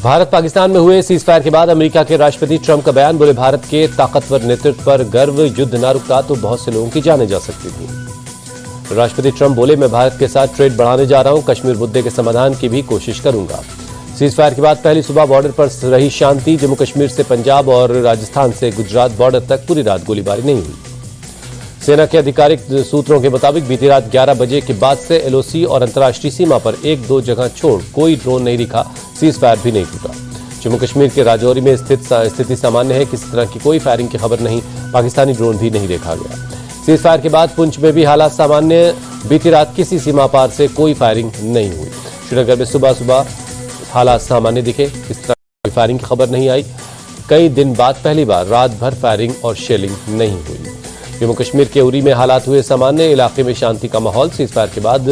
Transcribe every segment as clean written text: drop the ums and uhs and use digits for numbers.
भारत पाकिस्तान में हुए cease fire के बाद अमेरिका के राष्ट्रपति ट्रंप का बयान। बोले, भारत के ताकतवर नेतृत्व पर गर्व, युद्ध न रुकता तो बहुत से लोगों की जानें जा सकती थी। राष्ट्रपति ट्रंप बोले, मैं भारत के साथ ट्रेड बढ़ाने जा रहा हूं, कश्मीर मुद्दे के समाधान की भी कोशिश करूंगा। सीज फायर के बाद पहली सुबह बॉर्डर पर रही शांति। जम्मू कश्मीर से पंजाब और राजस्थान से गुजरात बॉर्डर तक पूरी रात गोलीबारी नहीं हुई। सेना के आधिकारिक सूत्रों के मुताबिक बीती रात 11 बजे के बाद से एलओसी और अंतर्राष्ट्रीय सीमा पर एक दो जगह छोड़ कोई ड्रोन नहीं दिखा, सीज फायर भी नहीं टूटा। जम्मू कश्मीर के राजौरी में स्थिति सामान्य है, किसी तरह की कोई फायरिंग की खबर नहीं, पाकिस्तानी ड्रोन भी नहीं देखा गया। सीज फायर के बाद पुंछ में भी हालात सामान्य। बीती रात किसी सीमा पार से कोई फायरिंग नहीं हुई। श्रीनगर में सुबह सुबह हालात सामान्य दिखे, किसी तरह की फायरिंग की खबर नहीं आई। कई दिन बाद पहली बार रात भर फायरिंग और शेलिंग नहीं हुई। जम्मू कश्मीर के उरी में हालात हुए सामान्य, इलाके में शांति का माहौल। सीज फायर के बाद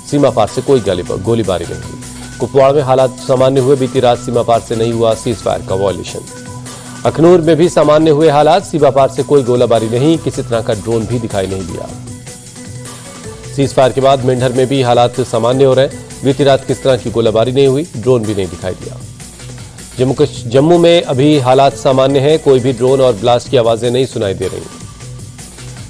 सीमा पार से कोई गोलीबारी नहीं हुई। कुपवाड़ा में हालात सामान्य हुए, बीती रात सीमा पार से नहीं हुआ सीज फायर का वॉयलेशन। अखनूर में भी सामान्य हुए हालात, सीमा पार से कोई गोलीबारी नहीं, किसी तरह का ड्रोन भी दिखाई नहीं दिया। सीज फायर के बाद मेंढर में भी हालात सामान्य हो रहे, बीती रात किस तरह की गोलीबारी नहीं हुई, ड्रोन भी नहीं दिखाई दिया। जम्मू में अभी हालात सामान्य हैं, कोई भी ड्रोन और ब्लास्ट की आवाजें नहीं सुनाई दे रही।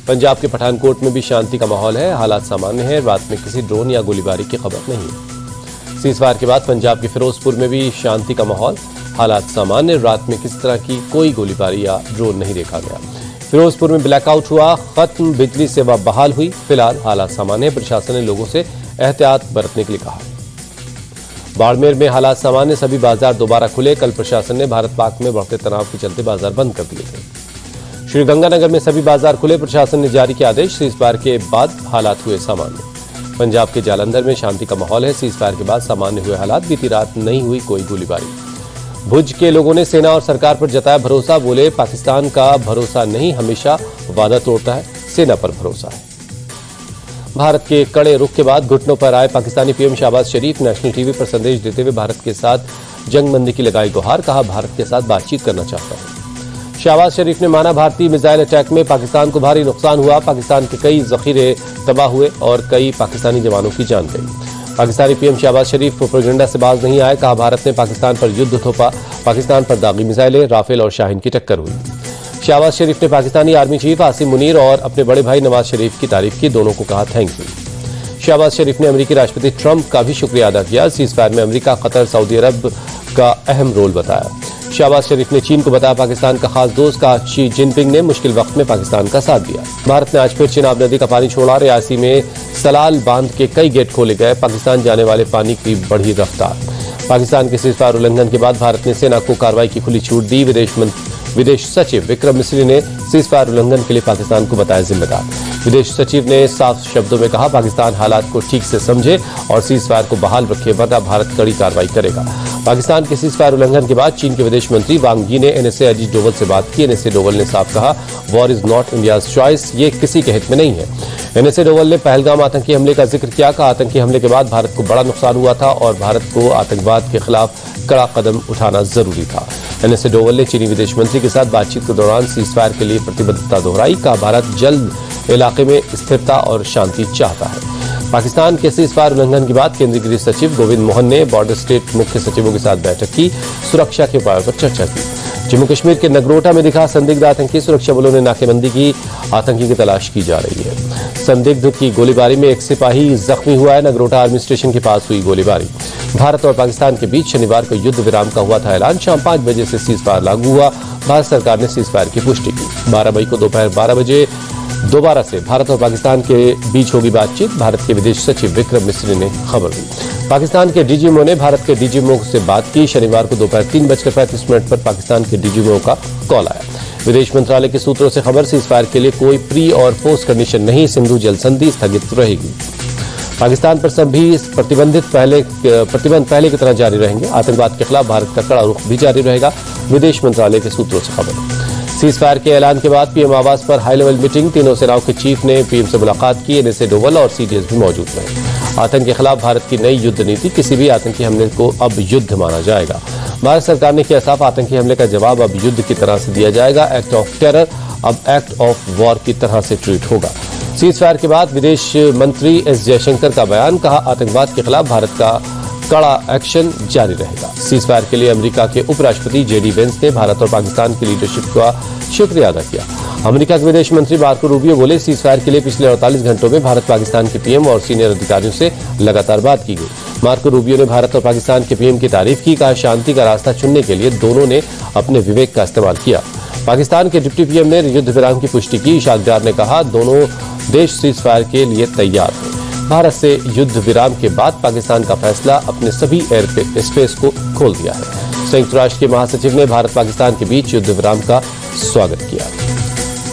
पंजाब के पठानकोट में भी शांति का माहौल है, हालात सामान्य है, रात में किसी ड्रोन या गोलीबारी की खबर नहीं। सीज फायर के बाद पंजाब के फिरोजपुर में भी शांति का माहौल, हालात सामान्य, रात में किसी तरह की कोई गोलीबारी या ड्रोन नहीं देखा गया। फिरोजपुर में ब्लैकआउट हुआ, खत्म, बिजली सेवा बहाल हुई। फिलहाल हालात सामान्य, प्रशासन ने लोगों से एहतियात बरतने के लिए कहा। बाड़मेर में हालात सामान्य, सभी बाजार दोबारा खुले। कल प्रशासन ने भारत पाक में बढ़ते तनाव के चलते बाजार बंद कर दिए थे। श्रीगंगानगर में सभी बाजार खुले, प्रशासन ने जारी किया आदेश। सीज फायर के बाद हालात हुए सामान्य। पंजाब के जालंधर में शांति का माहौल है, सीज फायर के बाद सामान्य हुए हालात, बीती रात नहीं हुई कोई गोलीबारी। भुज के लोगों ने सेना और सरकार पर जताया भरोसा। बोले, पाकिस्तान का भरोसा नहीं, हमेशा वादा तोड़ता है, सेना पर भरोसा है। भारत के कड़े रुख के बाद घुटनों पर आए पाकिस्तानी पीएम शहबाज शरीफ। नेशनल टीवी पर संदेश देते हुए भारत के साथ जंगबंदी की लगाई गुहार, कहा भारत के साथ बातचीत करना चाहता हूं। शहबाज शरीफ ने माना, भारतीय मिसाइल अटैक में पाकिस्तान को भारी नुकसान हुआ, पाकिस्तान के कई जखीरे तबाह हुए और कई पाकिस्तानी जवानों की जान गई। पाकिस्तानी पीएम शहबाज शरीफ प्रोपेगेंडा से बाज नहीं आए, कहा भारत ने पाकिस्तान पर युद्ध थोपा, पाकिस्तान पर दागी मिसाइलें, राफेल और शाहीन की टक्कर हुई। शहबाज शरीफ ने पाकिस्तानी आर्मी चीफ आसिम मुनीर और अपने बड़े भाई नवाज शरीफ की तारीफ की, दोनों को कहा थैंक यू। शहबाज शरीफ ने अमेरिकी राष्ट्रपति ट्रंप का भी शुक्रिया अदा किया। सीज फायर में अमेरिका, कतर, सऊदी अरब का अहम रोल बताया। शहबाज शरीफ ने चीन को बताया पाकिस्तान का खास दोस्त, कहा शी जिनपिंग ने मुश्किल वक्त में पाकिस्तान का साथ दिया। भारत ने आज फिर चिनाब नदी का पानी छोड़ा, रियासी में सलाल बांध के कई गेट खोले गए, पाकिस्तान जाने वाले पानी की बढ़ी रफ्तार। पाकिस्तान के सीज फायर उल्लंघन के बाद भारत ने सेना को कार्रवाई की खुली छूट दी। विदेश सचिव विक्रम मिस्री ने सीज फायर उल्लंघन के लिए पाकिस्तान को बताया जिम्मेदार। विदेश सचिव ने साफ शब्दों में कहा, पाकिस्तान हालात को ठीक से समझे और सीज फायर को बहाल रखे, वरना भारत कड़ी कार्रवाई करेगा। पाकिस्तान के सीज फायर उल्लंघन के बाद चीन के विदेश मंत्री वांग यी ने एनएसए अजीत डोवल से बात की। एनएसए डोवल ने साफ कहा, war is not India's choice, ये किसी के हित में नहीं है। एनएसए डोवल ने पहलगाम आतंकी हमले का जिक्र किया, कहा आतंकी हमले के बाद भारत को बड़ा नुकसान हुआ था और भारत को आतंकवाद के खिलाफ कड़ा कदम उठाना जरूरी था। एनएसए डोवल ने चीनी विदेश मंत्री के साथ बातचीत के दौरान सीज फायर के लिए प्रतिबद्धता दोहराई, कहा भारत जल्द इलाके में स्थिरता और शांति चाहता है। पाकिस्तान के सीज फायर उल्लंघन के बाद केंद्रीय गृह सचिव गोविंद मोहन ने बॉर्डर स्टेट मुख्य सचिवों के साथ बैठक की, सुरक्षा के उपायों पर चर्चा की। जम्मू कश्मीर के नगरोटा में दिखा संदिग्ध आतंकी, सुरक्षा बलों ने नाकेबंदी की, आतंकी की तलाश की जा रही है। संदिग्ध की गोलीबारी में एक सिपाही जख्मी हुआ है, नगरोटा आर्मी स्टेशन के पास हुई गोलीबारी। भारत और पाकिस्तान के बीच शनिवार को युद्ध विराम का हुआ था ऐलान, शाम 5 बजे से सीज फायर लागू हुआ। भारत सरकार ने सीज फायर की पुष्टि की। 12 मई को दोपहर 12 बजे दोबारा से भारत और पाकिस्तान के बीच होगी बातचीत, भारत के विदेश सचिव विक्रम मिस्री ने खबर दी। पाकिस्तान के डीजीएमओ ने भारत के डीजीएमओ से बात की। शनिवार को दोपहर 3:35 पर पाकिस्तान के डीजीएमओ का कॉल आया। विदेश मंत्रालय के सूत्रों से खबर, सीज फायर के लिए कोई प्री और पोस्ट कंडीशन नहीं, सिंधु जल संधि स्थगित रहेगी। पाकिस्तान पर सभी प्रतिबंध पहले की तरह जारी रहेंगे। आतंकवाद के खिलाफ भारत का कड़ा रुख भी जारी रहेगा, विदेश मंत्रालय के सूत्रों से खबर। सीज फायर के ऐलान के बाद पीएम आवास पर हाई लेवल मीटिंग, तीनों सेनाओं के चीफ ने पीएम से मुलाकात की। एनएसए डोवल और सीडीएस भी मौजूद रहे। आतंक के खिलाफ भारत की नई युद्ध नीति, किसी भी आतंकी हमले को अब युद्ध माना जाएगा। भारत सरकार ने किया साफ, आतंकी हमले का जवाब अब युद्ध की तरह से दिया जाएगा। एक्ट ऑफ टेरर अब एक्ट ऑफ वॉर की तरह से ट्रीट होगा। सीज फायर के बाद विदेश मंत्री एस जयशंकर का बयान, कहा आतंकवाद के खिलाफ भारत का कड़ा एक्शन जारी रहेगा। सीजफायर के लिए अमेरिका के उपराष्ट्रपति जेडी वेंस ने भारत और पाकिस्तान की लीडरशिप का शुक्रिया अदा किया। अमेरिका के विदेश मंत्री मार्को रूबियो बोले, सीजफायर के लिए पिछले 48 घंटों में भारत पाकिस्तान के पीएम और सीनियर अधिकारियों से लगातार बात की गई। मार्को रूबियो ने भारत और पाकिस्तान के पीएम की तारीफ की, कहा शांति का रास्ता चुनने के लिए दोनों ने अपने विवेक का इस्तेमाल किया। पाकिस्तान के डिप्टी पीएम ने युद्ध विराम की पुष्टि की। इशाक डार ने कहा, दोनों देश सीजफायर के लिए तैयार हैं। भारत से युद्ध विराम के बाद पाकिस्तान का फैसला अपने सभी एयर स्पेस को खोल दिया है। संयुक्त राष्ट्र के महासचिव ने भारत पाकिस्तान के बीच युद्ध विराम का स्वागत किया।